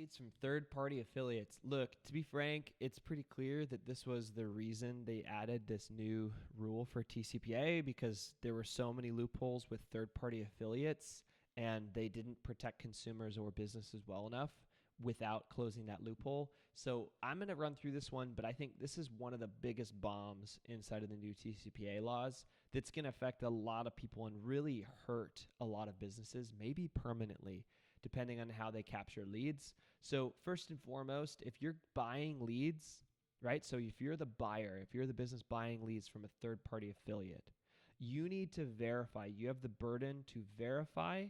leads from third-party affiliates. Look, to be frank, it's pretty clear that this was the reason they added this new rule for TCPA, because there were so many loopholes with third-party affiliates and they didn't protect consumers or businesses well enough without closing that loophole. So I'm going to run through this one, but I think this is one of the biggest bombs inside of the new TCPA laws that's going to affect a lot of people and really hurt a lot of businesses, maybe permanently, depending on how they capture leads. So first and foremost, if you're buying leads, right? So if you're the buyer, if you're the business buying leads from a third-party affiliate, you need to verify. You have the burden to verify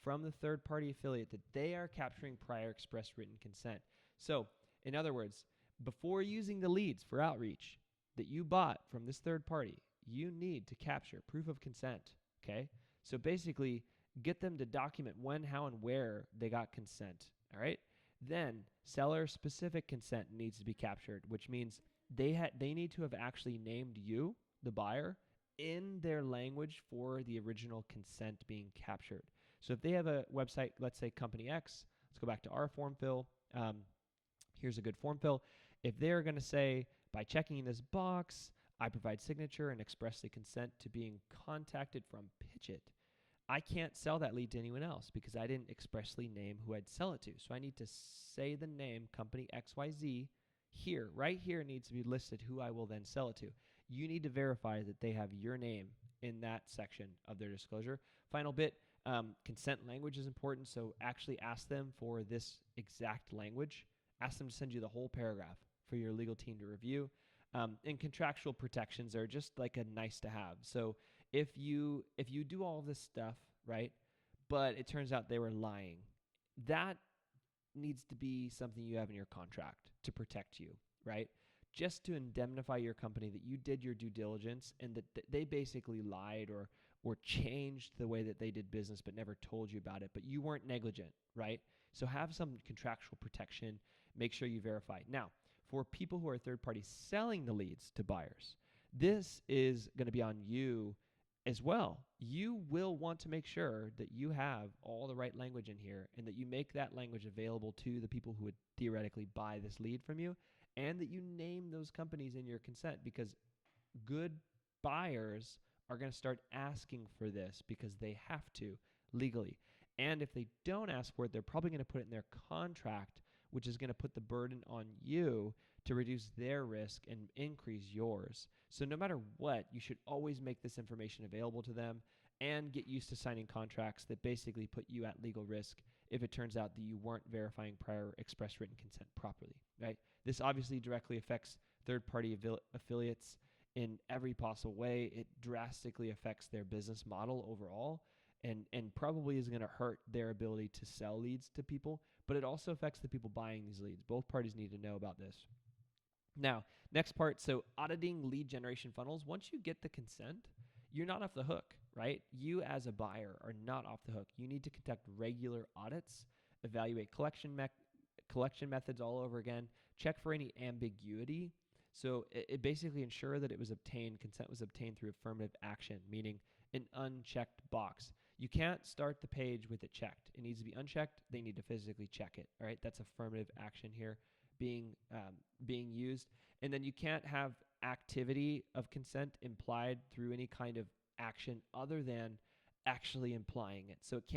from the third-party affiliate that they are capturing prior express written consent. So in other words, before using the leads for outreach that you bought from this third party, you need to capture proof of consent, okay? So basically, get them to document when, how, and where they got consent, all right? Then seller-specific consent needs to be captured, which means they need to have actually named you, the buyer, in their language for the original consent being captured. So if they have a website, let's say Company X, let's go back to our form fill. Here's a good form fill. If they're going to say, by checking this box, I provide signature and expressly consent to being contacted from Pitchit, I can't sell that lead to anyone else because I didn't expressly name who I'd sell it to. So I need to say the name Company XYZ here, right here needs to be listed who I will then sell it to. You need to verify that they have your name in that section of their disclosure. Final bit, consent language is important. So actually ask them for this exact language. Ask them to send you the whole paragraph for your legal team to review. And contractual protections are just like a nice to have. So if you do all this stuff, right, but it turns out they were lying, that needs to be something you have in your contract to protect you, right? Just to indemnify your company that you did your due diligence and that they basically lied or changed the way that they did business but never told you about it, but you weren't negligent, right? So have some contractual protection. Make sure you verify. Now, for people who are third party selling the leads to buyers, this is going to be on you as well. You will want to make sure that you have all the right language in here and that you make that language available to the people who would theoretically buy this lead from you, and that you name those companies in your consent, because good buyers are going to start asking for this because they have to legally. And if they don't ask for it, they're probably going to put it in their contract, which is going to put the burden on you to reduce their risk and increase yours. So no matter what, you should always make this information available to them and get used to signing contracts that basically put you at legal risk if it turns out that you weren't verifying prior express written consent properly, right? This obviously directly affects third-party affiliates in every possible way. It drastically affects their business model overall, and probably is going to hurt their ability to sell leads to people, but it also affects the people buying these leads. Both parties need to know about this. Now, next part, so auditing lead generation funnels. Once you get the consent, you're not off the hook, right? You as a buyer are not off the hook. You need to conduct regular audits, evaluate collection methods all over again, check for any ambiguity. So it basically ensure that consent was obtained through affirmative action, meaning an unchecked box. You can't start the page with it checked. It needs to be unchecked. They need to physically check it, all right? That's affirmative action here being used. And then you can't have activity of consent implied through any kind of action other than actually implying it. So it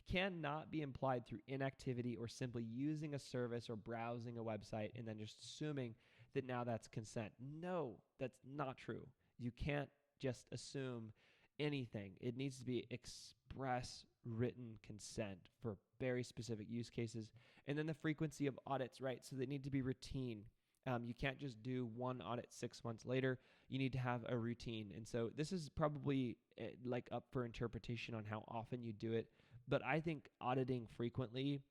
cannot be implied through inactivity or simply using a service or browsing a website and then just assuming that now that's consent. No, that's not true. You can't just assume anything. It needs to be express written consent for very specific use cases. And then the frequency of audits, right? So they need to be routine. You can't just do one audit 6 months later. You need to have a routine. And so this is probably like up for interpretation on how often you do it. But I think auditing frequently,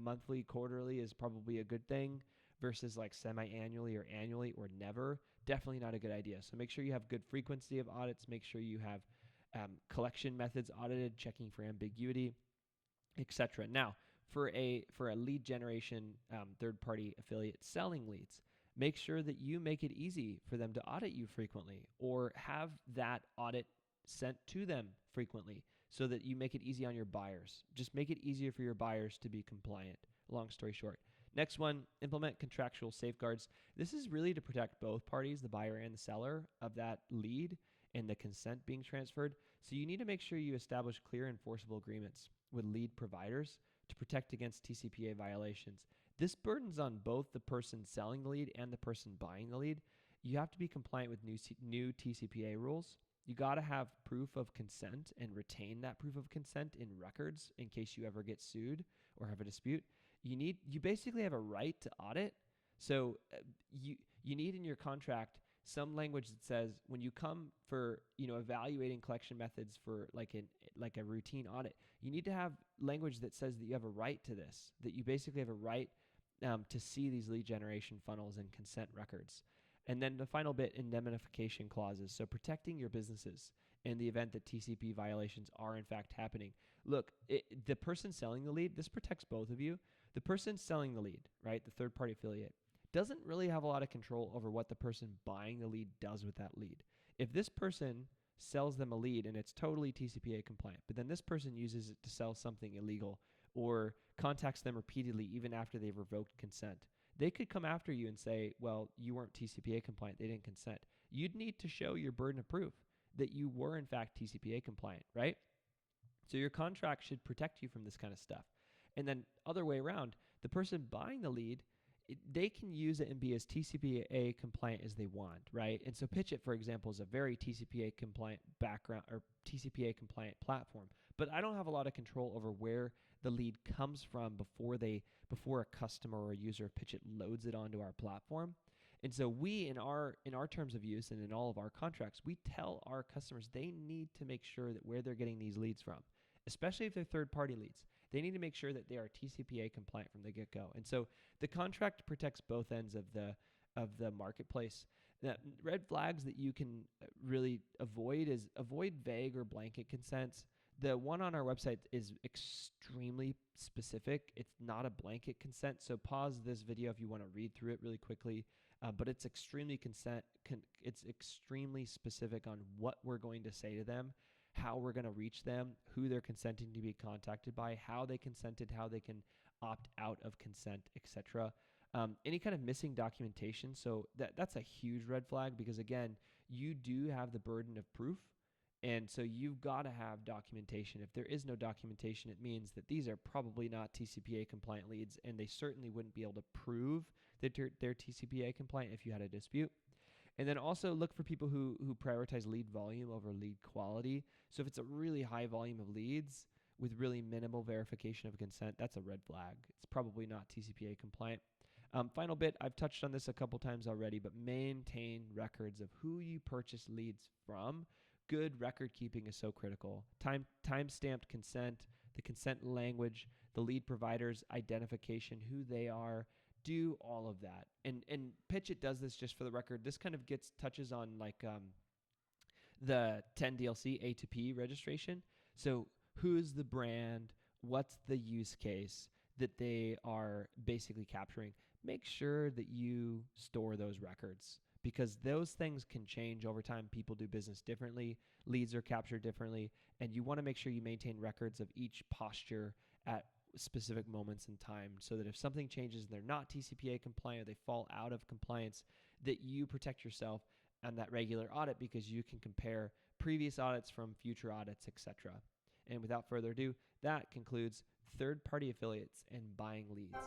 monthly, quarterly is probably a good thing versus like semi-annually or annually or never. Definitely not a good idea. So make sure you have good frequency of audits. Make sure you have collection methods audited, checking for ambiguity, etc. Now, for a lead generation third-party affiliate selling leads, make sure that you make it easy for them to audit you frequently or have that audit sent to them frequently. so that you make it easy on your buyers. Just make it easier for your buyers to be compliant. Long story short. Next one, implement contractual safeguards. This is really to protect both parties, the buyer and the seller, of that lead and the consent being transferred. So you need to make sure you establish clear enforceable agreements with lead providers to protect against TCPA violations. This burdens on both the person selling the lead and the person buying the lead. You have to be compliant with new TCPA rules. You got to have proof of consent and retain that proof of consent in records in case you ever get sued or have a dispute. You basically have a right to audit. So you need in your contract some language that says when you come for evaluating collection methods for like a routine audit, you need to have language that says that you have a right to this, that you basically have a right to see these lead generation funnels and consent records. And then the final bit, indemnification clauses. So protecting your businesses in the event that TCP violations are in fact happening. Look, the person selling the lead, this protects both of you. The person selling the lead, right, the third-party affiliate, doesn't really have a lot of control over what the person buying the lead does with that lead. If this person sells them a lead and it's totally TCPA compliant, but then this person uses it to sell something illegal or contacts them repeatedly even after they've revoked consent, they could come after you and say, well, you weren't TCPA compliant, they didn't consent. You'd need to show your burden of proof that you were in fact TCPA compliant, right? So your contract should protect you from this kind of stuff. And then other way around, the person buying the lead, they can use it and be as TCPA compliant as they want, right? And so Pitchit, for example, is a very TCPA compliant background or TCPA compliant platform. But I don't have a lot of control over where the lead comes from before a customer or a user of Pitchit loads it onto our platform. And so we, in our terms of use and in all of our contracts, we tell our customers they need to make sure that where they're getting these leads from, especially if they're third-party leads, they need to make sure that they are TCPA compliant from the get-go. And so the contract protects both ends of the marketplace. The red flags that you can really avoid is avoid vague or blanket consents. The one on our website is extremely specific. It's not a blanket consent. So pause this video if you want to read through it really quickly. But it's extremely it's extremely specific on what we're going to say to them, how we're going to reach them, who they're consenting to be contacted by, how they consented, how they can opt out of consent, etc. Any kind of missing documentation. So that's a huge red flag because, again, you do have the burden of proof. And so you've got to have documentation. If there is no documentation, it means that these are probably not TCPA compliant leads, and they certainly wouldn't be able to prove that they're TCPA compliant if you had a dispute. And then also look for people who prioritize lead volume over lead quality. So if it's a really high volume of leads with really minimal verification of consent, that's a red flag. It's probably not TCPA compliant. Final bit, I've touched on this a couple times already, but maintain records of who you purchase leads from. Good record keeping is so critical. Time-stamped consent, the consent language, the lead provider's identification, who they are. Do all of that. And Pitchit does this, just for the record. This kind of touches on like the 10 DLC A2P registration. So who's the brand? What's the use case that they are basically capturing? Make sure that you store those records, because those things can change over time. People do business differently. Leads are captured differently. And you want to make sure you maintain records of each posture at specific moments in time, so that if something changes and they're not TCPA compliant, or they fall out of compliance, that you protect yourself on that regular audit, because you can compare previous audits from future audits, etc. And without further ado, that concludes third-party affiliates and buying leads.